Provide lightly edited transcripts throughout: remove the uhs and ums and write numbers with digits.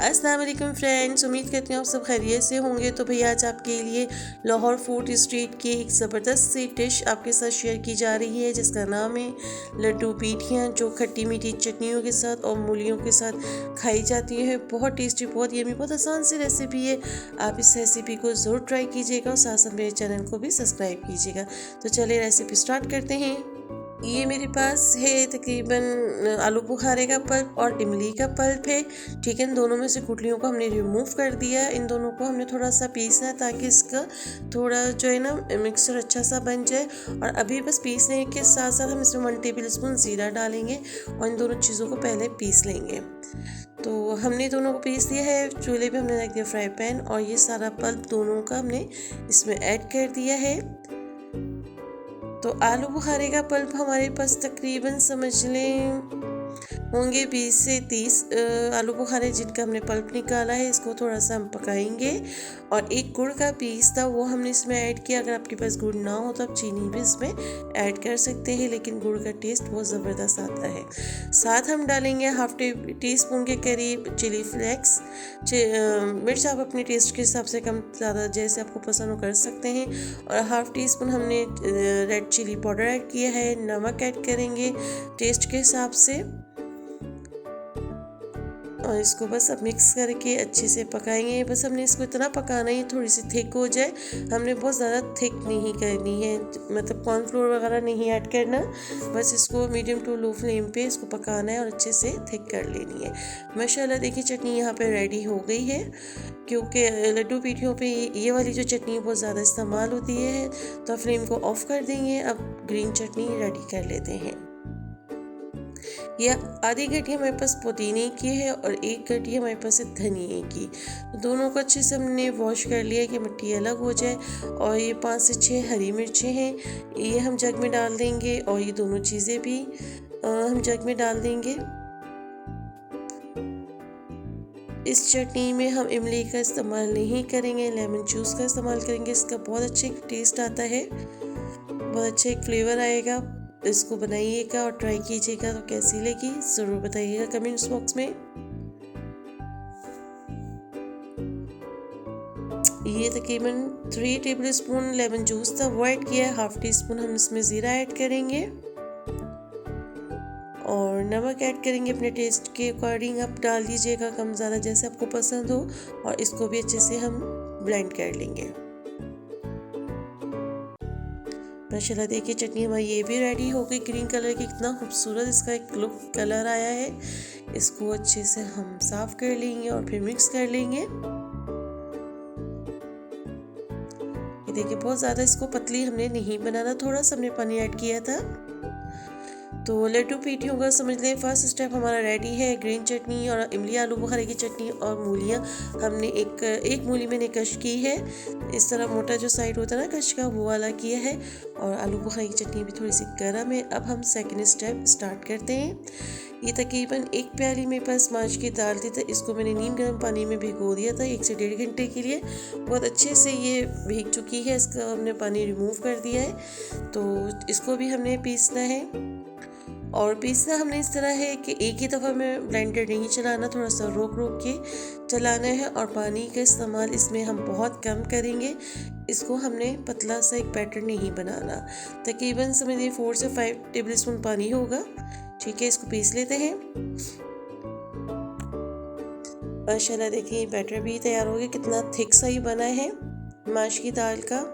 अस्सलाम वालेकुम फ्रेंड्स, उम्मीद करती हूँ आप सब खैरियत से होंगे। तो भैया आज आपके लिए लाहौर फूड स्ट्रीट की एक ज़बरदस्त सी डिश आपके साथ शेयर की जा रही है, जिसका नाम है लड्डू पीठियाँ, जो खट्टी मीठी चटनियों के साथ और मूलियों के साथ खाई जाती है। बहुत टेस्टी, बहुत यमी, बहुत आसान सी रेसिपी है। आप इस रेसिपी को ज़रूर ट्राई कीजिएगा और साथ साथ मेरे चैनल को भी सब्सक्राइब कीजिएगा। तो चलिए रेसिपी स्टार्ट करते हैं। ये मेरे पास है तकरीबन आलू बुखारे का पल्प और इमली का पल्प है। ठीक है, इन दोनों में से गुठलियों को हमने रिमूव कर दिया। इन दोनों को हमने थोड़ा सा पीसना है ताकि इसका थोड़ा जो है ना मिक्सचर अच्छा सा बन जाए। और अभी बस पीसने के साथ साथ हम इसमें 1 टेबल स्पून ज़ीरा डालेंगे और इन दोनों चीज़ों को पहले पीस लेंगे। तो हमने दोनों को पीस दिया है। चूल्हे पे हमने रख दिया फ्राई पैन और ये सारा पल्प दोनों का हमने इसमें ऐड कर दिया है। तो आलू बुखारे का पल्प हमारे पास तकरीबन समझ लें होंगे 20 से 30 आलू बुखारे जिनका हमने पल्प निकाला है। इसको थोड़ा सा हम पकाएंगे। और एक गुड़ का पीस था वो हमने इसमें ऐड किया। अगर आपके पास गुड़ ना हो तो आप चीनी भी इसमें ऐड कर सकते हैं, लेकिन गुड़ का टेस्ट बहुत ज़बरदस्त आता है। साथ हम डालेंगे हाफ टी स्पून के करीब चिली फ्लेक्स। मिर्च आप अपने टेस्ट के हिसाब से कम ज़्यादा जैसे आपको पसंद हो कर सकते हैं। और हाफ टी स्पून हमने रेड चिली पाउडर ऐड किया है। नमक ऐड करेंगे टेस्ट के हिसाब से और इसको बस अब मिक्स करके अच्छे से पकाएंगे। बस हमने इसको इतना पकाना है थोड़ी सी थिक हो जाए। हमने बहुत ज़्यादा थिक नहीं करनी है, मतलब कॉर्नफ्लोर वगैरह नहीं ऐड करना। बस इसको मीडियम टू लो फ्लेम पे इसको पकाना है और अच्छे से थिक कर लेनी है। माशाल्लाह देखिए चटनी यहाँ पे रेडी हो गई है। क्योंकि लड्डू पीठियों पे ये वाली जो चटनी बहुत ज़्यादा इस्तेमाल होती है, तो फ्लेम को ऑफ कर देंगे। अब ग्रीन चटनी रेडी कर लेते हैं। यह आधी गड्डी हमारे पास पुदीने की है और एक गड्डी हमारे पास है धनिए की। तो दोनों को अच्छे से हमने वॉश कर लिया कि मिट्टी अलग हो जाए। और ये 5 से 6 हरी मिर्चें हैं, ये हम जग में डाल देंगे। और ये दोनों चीज़ें भी हम जग में डाल देंगे। इस चटनी में हम इमली का इस्तेमाल नहीं करेंगे, लेमन जूस का इस्तेमाल करेंगे। इसका बहुत अच्छा टेस्ट आता है, बहुत अच्छा एक फ्लेवर आएगा। इसको बनाइएगा और ट्राई कीजिएगा। तो कैसी लगी ज़रूर बताइएगा कमेंट्स बॉक्स में। ये तकरीबन 3 टेबल स्पून लेमन जूस था वो ऐड किया है। हाफ टी स्पून हम इसमें ज़ीरा ऐड करेंगे और नमक ऐड करेंगे अपने टेस्ट के अकॉर्डिंग। आप डाल दीजिएगा कम ज़्यादा जैसे आपको पसंद हो। और इसको भी अच्छे से हम ब्लेंड कर लेंगे। माशाल्लाह देखिए चटनी हमारी ये भी रेडी हो गई। ग्रीन कलर की कितना खूबसूरत इसका एक लुक कलर आया है। इसको अच्छे से हम साफ कर लेंगे और फिर मिक्स कर लेंगे। ये देखिए बहुत ज़्यादा इसको पतली हमने नहीं बनाना, थोड़ा सा हमने पानी ऐड किया था। तो लड्डू पीठियों का समझ लें फर्स्ट स्टेप हमारा रेडी है। ग्रीन चटनी और इमली आलू बुखारे की चटनी और मूलियाँ हमने एक मूली मैंने कश की है। इस तरह मोटा जो साइड होता है ना कश का, वो वाला किया है। और आलू बुखारे की चटनी भी थोड़ी सी गर्म है। अब हम सेकंड स्टेप स्टार्ट करते हैं। ये तकरीबन 1 प्याली मेरे पास माश की दाल थी, तो इसको मैंने नीम गर्म पानी में भिगो दिया था 1 से 1.5 घंटे के लिए। बहुत अच्छे से ये भीग चुकी है, इसका हमने पानी रिमूव कर दिया है। तो इसको भी हमने पीसना है। और पीसना हमने इस तरह है कि एक ही दफ़ा में ब्लेंडर नहीं चलाना, थोड़ा सा रोक रोक के चलाना है। और पानी का इस्तेमाल इसमें हम बहुत कम करेंगे। इसको हमने पतला सा एक बैटर नहीं बनाना। तकरीबन समझिए 4 से 5 टेबल स्पून पानी होगा। ठीक है, इसको पीस लेते हैं। माशाल्लाह देखिए बैटर भी तैयार हो गया, कितना थिक सा ही बना है। माश की दाल का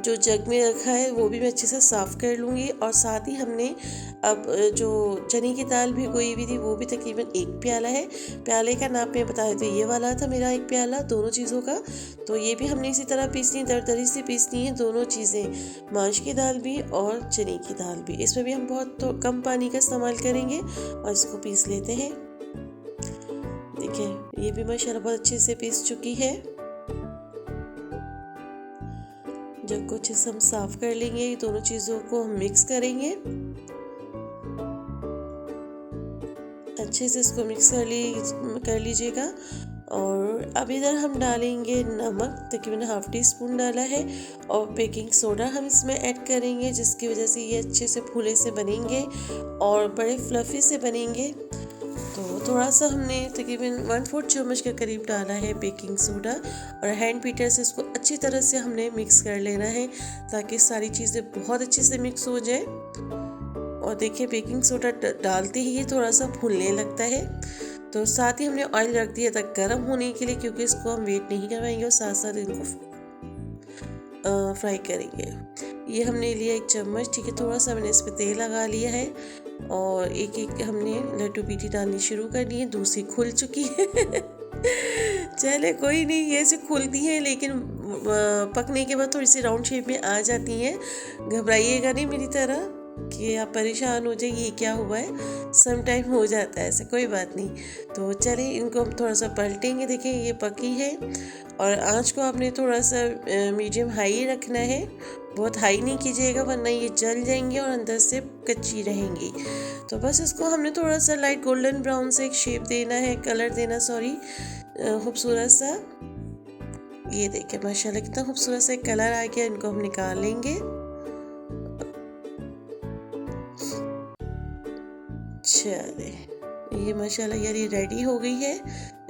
जो जग में रखा है वो भी मैं अच्छे से साफ़ कर लूँगी। और साथ ही हमने अब जो चने की दाल भिगोई हुई थी वो भी तकरीबन 1 प्याला है। प्याले का नाप मैं बता देती हूँ, ये वाला था मेरा 1 प्याला दोनों चीज़ों का। तो ये भी हमने इसी तरह पीसनी, दरदरी से पीसनी है दोनों चीज़ें, माश की दाल भी और चने की दाल भी। इसमें भी हम बहुत तो कम पानी का इस्तेमाल करेंगे और इसको पीस लेते हैं। देखिए ये भी माशाल्लाह बहुत अच्छे से पीस चुकी है। जब कुछ इसे हम साफ कर लेंगे, दोनों चीज़ों को हम मिक्स करेंगे अच्छे से। इसको मिक्स कर लीजिएगा। और अब इधर हम डालेंगे नमक, तकरीबन हाफ टी स्पून डाला है। और बेकिंग सोडा हम इसमें ऐड करेंगे, जिसकी वजह से ये अच्छे से फूले से बनेंगे और बड़े फ्लफ़ी से बनेंगे। तो थोड़ा सा हमने तकरीबन 1/4 चम्मच के करीब डाला है बेकिंग सोडा और हैंड बीटर से इसको अच्छी तरह से हमने मिक्स कर लेना है ताकि सारी चीज़ें बहुत अच्छे से मिक्स हो जाए। और देखिए बेकिंग सोडा डालते ही ये थोड़ा सा फूलने लगता है। तो साथ ही हमने ऑयल रख दिया था गर्म होने के लिए, क्योंकि इसको हम वेट नहीं करवाएंगे और साथ साथ इनको फ्राई करेंगे। ये हमने लिया 1 चम्मच, ठीक है। थोड़ा सा मैंने इस पर तेल लगा लिया है और एक एक हमने लड्डू पीठी डालनी शुरू कर दी है। दूसरी खुल चुकी है चले कोई नहीं, ये ऐसे खुलती हैं लेकिन पकने के बाद थोड़ी सी राउंड शेप में आ जाती हैं। घबराइएगा नहीं मेरी तरह कि आप परेशान हो जाइए ये क्या हुआ है, सम टाइम हो जाता है ऐसे, कोई बात नहीं। तो चलिए इनको हम थोड़ा सा पलटेंगे। देखिए ये पकी है और आंच को आपने थोड़ा सा मीडियम हाई रखना है, बहुत हाई नहीं कीजिएगा वरना ये जल जाएंगे और अंदर से कच्ची रहेंगी। तो बस इसको हमने थोड़ा सा लाइट गोल्डन ब्राउन से एक शेप देना है, कलर देना सॉरी, खूबसूरत सा। ये देखिए माशाल्लाह कितना खूबसूरत सा कलर आ गया। इनको हम निकाल लेंगे। चले ये माशाल्लाह यार ये रेडी हो गई है।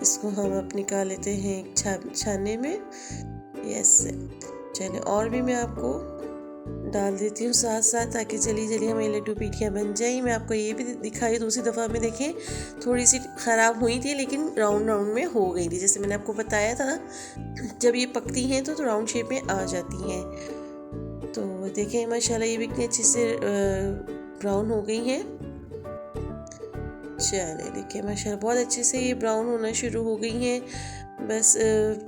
इसको हम अब निकाल लेते हैं एक छानने में। यस चले और भी मैं आपको डाल देती हूँ साथ साथ, ताकि जल्दी जल्दी हमारी लड्डू पीठियाँ बन जाए। मैं आपको ये भी दिखाई दूसरी दफ़ा में, देखें थोड़ी सी ख़राब हुई थी लेकिन राउंड राउंड में हो गई थी, जैसे मैंने आपको बताया था जब ये पकती हैं तो राउंड शेप में आ जाती हैं। तो देखें माशाल्लाह ये भी इतनी अच्छे से ब्राउन हो गई हैं। चले देखिए माशाल्लाह बहुत अच्छे से ये ब्राउन होना शुरू हो गई हैं। बस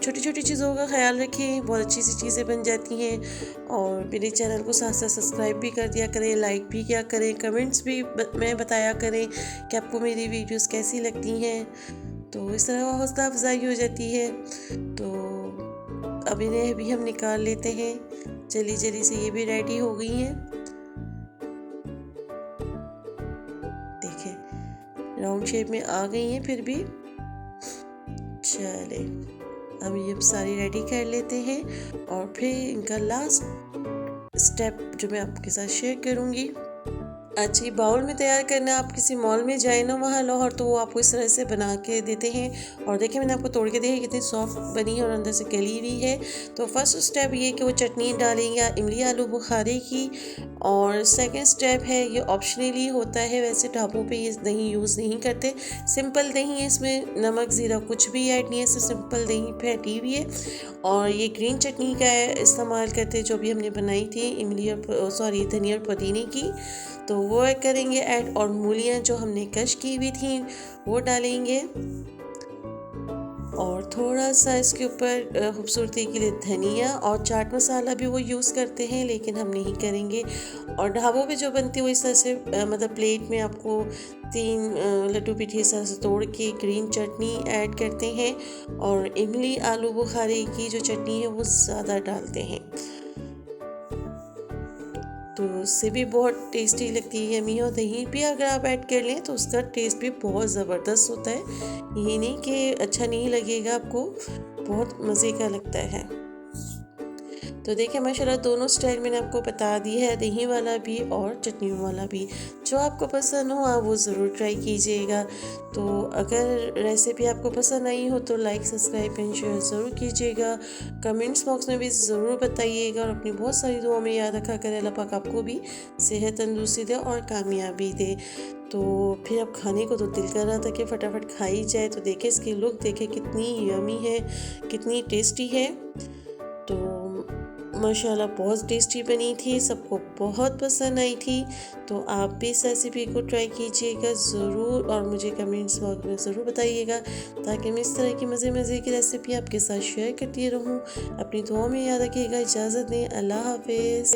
छोटी छोटी चीज़ों का ख्याल रखें, बहुत अच्छी सी चीज़ें बन जाती हैं। और मेरे चैनल को साथ साथ सब्सक्राइब भी कर दिया करें, लाइक भी किया करें, कमेंट्स भी मैं बताया करें कि आपको मेरी वीडियोस कैसी लगती हैं। तो इस तरह हौसला अफजाई हो जाती है। तो अब इन्हें भी हम निकाल लेते हैं। जल्दी जल्दी से ये भी रेडी हो गई हैं। देखिए राउंड शेप में आ गई हैं फिर भी। चले अब ये सारी रेडी कर लेते हैं और फिर इनका लास्ट स्टेप जो मैं आपके साथ शेयर करूँगी। अच्छी बाउल में तैयार करना, आप किसी मॉल में जाए ना वहाँ लाहौर, तो वो आपको इस तरह से बना के देते हैं। और देखिए मैंने आपको तोड़ के दी है कितनी सॉफ्ट बनी है और अंदर से गली हुई है। तो फर्स्ट स्टेप ये कि वो चटनी डालेंगे इमली आलू बुखारे की। और सेकंड स्टेप है ये ऑप्शनली होता है, वैसे ढाबों पे ये दही यूज़ नहीं करते, सिंपल दही है, इसमें नमक ज़ीरा कुछ भी ऐड नहीं है, सिर्फ सिंपल दही फेंटी हुई है। और ये ग्रीन चटनी का इस्तेमाल करते जो भी हमने बनाई थी इमली और सॉरी धनिया और पुदीने की, तो वो करेंगे ऐड। और मूलियाँ जो हमने कश की हुई थी वो डालेंगे और थोड़ा सा इसके ऊपर खूबसूरती के लिए धनिया और चाट मसाला भी वो यूज़ करते हैं, लेकिन हम नहीं करेंगे। और ढाबों पे जो बनती है वो इस तरह से मतलब प्लेट में आपको 3 लड्डू पीठी इस तरह से तोड़ के ग्रीन चटनी ऐड करते हैं और इमली आलू बुखारे की जो चटनी है वो ज़्यादा डालते हैं। तो उससे भी बहुत टेस्टी लगती है यमी। और दही भी अगर आप ऐड कर लें तो उसका टेस्ट भी बहुत ज़बरदस्त होता है, ये नहीं कि अच्छा नहीं लगेगा आपको, बहुत मज़े का लगता है। तो देखिए माशाल्लाह दोनों स्टाइल मैंने आपको बता दी है, दही वाला भी और चटनी वाला भी। जो आपको पसंद हो आप वो ज़रूर ट्राई कीजिएगा। तो अगर रेसिपी आपको पसंद आई हो तो लाइक सब्सक्राइब एंड शेयर ज़रूर कीजिएगा। कमेंट्स बॉक्स में भी ज़रूर बताइएगा और अपनी बहुत सारी दुआओं में याद रखा करें अल्लाह पाक आपको भी सेहत तंदुरुस्ती दे और कामयाबी दे। तो फिर अब खाने को तो दिल कर रहा था कि फटाफट खाई जाए। तो देखें इसकी लुक देखें कितनी यमी है, कितनी टेस्टी है। तो माशाल्लाह बहुत टेस्टी बनी थी, सबको बहुत पसंद आई थी। तो आप भी इस रेसिपी को ट्राई कीजिएगा ज़रूर और मुझे कमेंट्स बॉक्स में ज़रूर बताइएगा, ताकि मैं इस तरह की मज़े की रेसिपी आपके साथ शेयर करती रहूँ। अपनी दुआओं में याद रखिएगा। इजाज़त दें, अल्लाह हाफ़िज़।